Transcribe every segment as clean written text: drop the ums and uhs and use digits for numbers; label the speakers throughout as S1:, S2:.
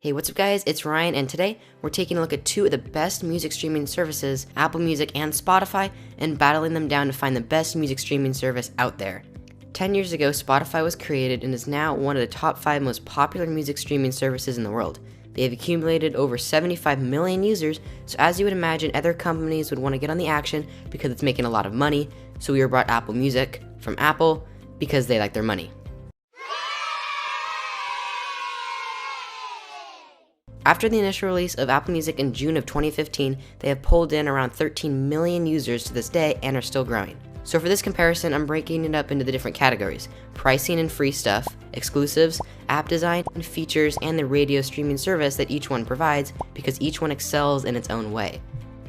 S1: Hey, what's up guys, it's Ryan, and today we're taking a look at two of the best music streaming services, Apple Music and Spotify, and battling them down to find the best music streaming service out there. 10 years ago, Spotify was created and is now one of the top 5 most popular music streaming services in the world. They have accumulated over 75 million users, so as you would imagine, other companies would want to get on the action because it's making a lot of money, so we were brought Apple Music from Apple because they like their money. After the initial release of Apple Music in June of 2015, they have pulled in around 13 million users to this day and are still growing. So for this comparison, I'm breaking it up into the different categories: pricing and free stuff, exclusives, app design, and features, and the radio streaming service that each one provides, because each one excels in its own way.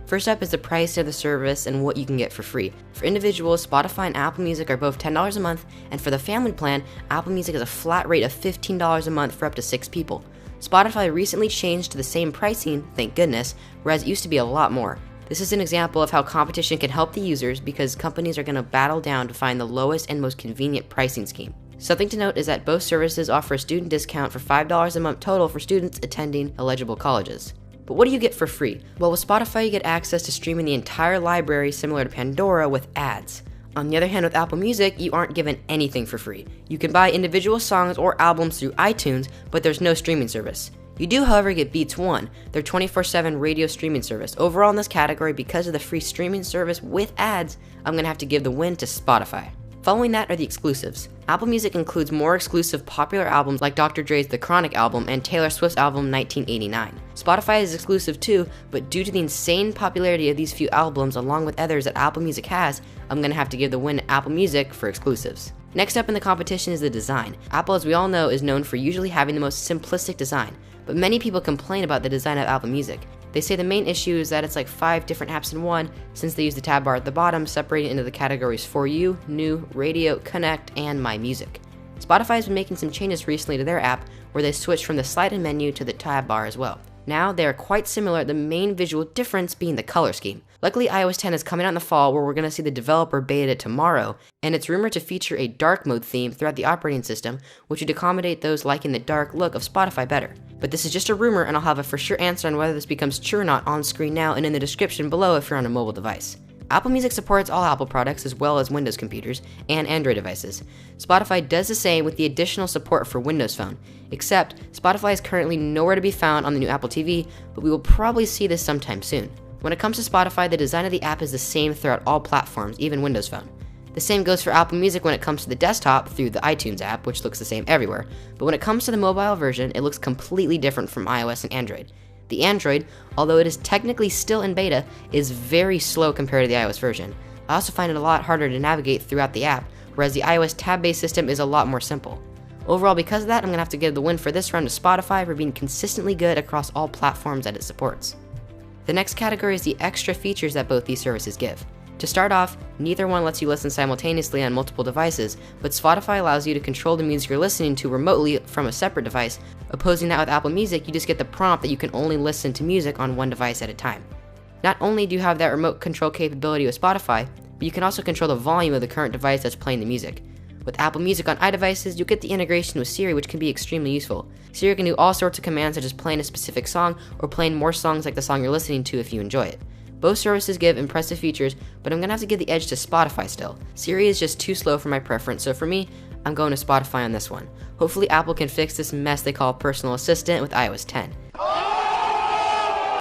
S1: First up is the price of the service and what you can get for free. For individuals, Spotify and Apple Music are both $10 a month, and for the family plan, Apple Music has a flat rate of $15 a month for up to 6 people. Spotify recently changed to the same pricing, thank goodness, whereas it used to be a lot more. This is an example of how competition can help the users because companies are going to battle down to find the lowest and most convenient pricing scheme. Something to note is that both services offer a student discount for $5 a month total for students attending eligible colleges. But what do you get for free? Well, with Spotify you get access to streaming the entire library similar to Pandora with ads. On the other hand, with Apple Music, you aren't given anything for free. You can buy individual songs or albums through iTunes, but there's no streaming service. You do, however, get Beats One, their 24/7 radio streaming service. Overall in this category, because of the free streaming service with ads, I'm going to have to give the win to Spotify. Following that are the exclusives. Apple Music includes more exclusive popular albums like Dr. Dre's The Chronic album and Taylor Swift's album 1989. Spotify is exclusive too, but due to the insane popularity of these few albums along with others that Apple Music has, I'm going to have to give the win to Apple Music for exclusives. Next up in the competition is the design. Apple, as we all know, is known for usually having the most simplistic design, but many people complain about the design of Apple Music. They say the main issue is that it's like 5 different apps in one, since they use the tab bar at the bottom separated into the categories For You, New, Radio, Connect, and My Music. Spotify has been making some changes recently to their app where they switched from the slide-in menu to the tab bar as well. Now they are quite similar, the main visual difference being the color scheme. Luckily, iOS 10 is coming out in the fall where we're going to see the developer beta it tomorrow, and it's rumored to feature a dark mode theme throughout the operating system, which would accommodate those liking the dark look of Spotify better. But this is just a rumor, and I'll have a for sure answer on whether this becomes true or not on screen now and in the description below if you're on a mobile device. Apple Music supports all Apple products as well as Windows computers and Android devices. Spotify does the same with the additional support for Windows Phone, except Spotify is currently nowhere to be found on the new Apple TV, but we will probably see this sometime soon. When it comes to Spotify, the design of the app is the same throughout all platforms, even Windows Phone. The same goes for Apple Music when it comes to the desktop through the iTunes app, which looks the same everywhere, but when it comes to the mobile version, it looks completely different from iOS and Android. The Android, although it is technically still in beta, is very slow compared to the iOS version. I also find it a lot harder to navigate throughout the app, whereas the iOS tab-based system is a lot more simple. Overall, because of that, I'm going to have to give the win for this round to Spotify for being consistently good across all platforms that it supports. The next category is the extra features that both these services give. To start off, neither one lets you listen simultaneously on multiple devices, but Spotify allows you to control the music you're listening to remotely from a separate device. Opposing that with Apple Music, you just get the prompt that you can only listen to music on one device at a time. Not only do you have that remote control capability with Spotify, but you can also control the volume of the current device that's playing the music. With Apple Music on iDevices, you'll get the integration with Siri, which can be extremely useful. Siri can do all sorts of commands such as playing a specific song or playing more songs like the song you're listening to if you enjoy it. Both services give impressive features, but I'm going to have to give the edge to Spotify still. Siri is just too slow for my preference, so for me, I'm going to Spotify on this one. Hopefully Apple can fix this mess they call Personal Assistant with iOS 10.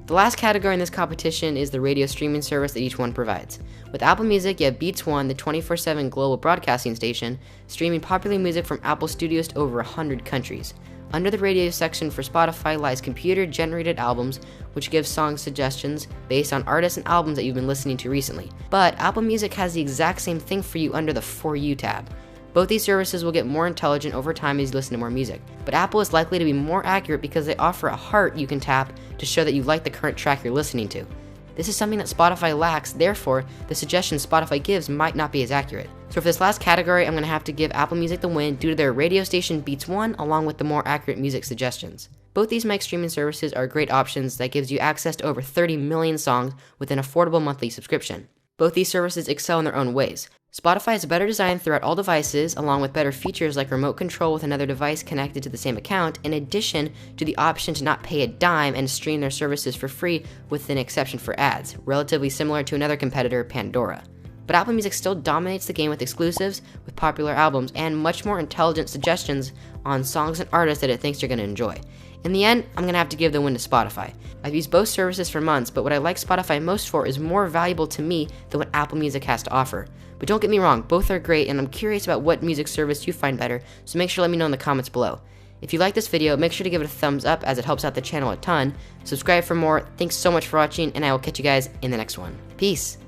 S1: The last category in this competition is the radio streaming service that each one provides. With Apple Music, you have Beats One, the 24/7 global broadcasting station, streaming popular music from Apple Studios to over 100 countries. Under the radio section for Spotify lies computer-generated albums, which give song suggestions based on artists and albums that you've been listening to recently. But Apple Music has the exact same thing for you under the For You tab. Both these services will get more intelligent over time as you listen to more music, but Apple is likely to be more accurate because they offer a heart you can tap to show that you like the current track you're listening to. This is something that Spotify lacks, therefore, the suggestions Spotify gives might not be as accurate. So for this last category, I'm going to have to give Apple Music the win due to their radio station Beats One along with the more accurate music suggestions. Both these mic streaming services are great options that gives you access to over 30 million songs with an affordable monthly subscription. Both these services excel in their own ways. Spotify is better designed throughout all devices, along with better features like remote control with another device connected to the same account, in addition to the option to not pay a dime and stream their services for free with an exception for ads, relatively similar to another competitor, Pandora. But Apple Music still dominates the game with exclusives, with popular albums, and much more intelligent suggestions on songs and artists that it thinks you're going to enjoy. In the end, I'm going to have to give the win to Spotify. I've used both services for months, but what I like Spotify most for is more valuable to me than what Apple Music has to offer. But don't get me wrong, both are great, and I'm curious about what music service you find better, so make sure to let me know in the comments below. If you like this video, make sure to give it a thumbs up as it helps out the channel a ton. Subscribe for more. Thanks so much for watching, and I will catch you guys in the next one. Peace!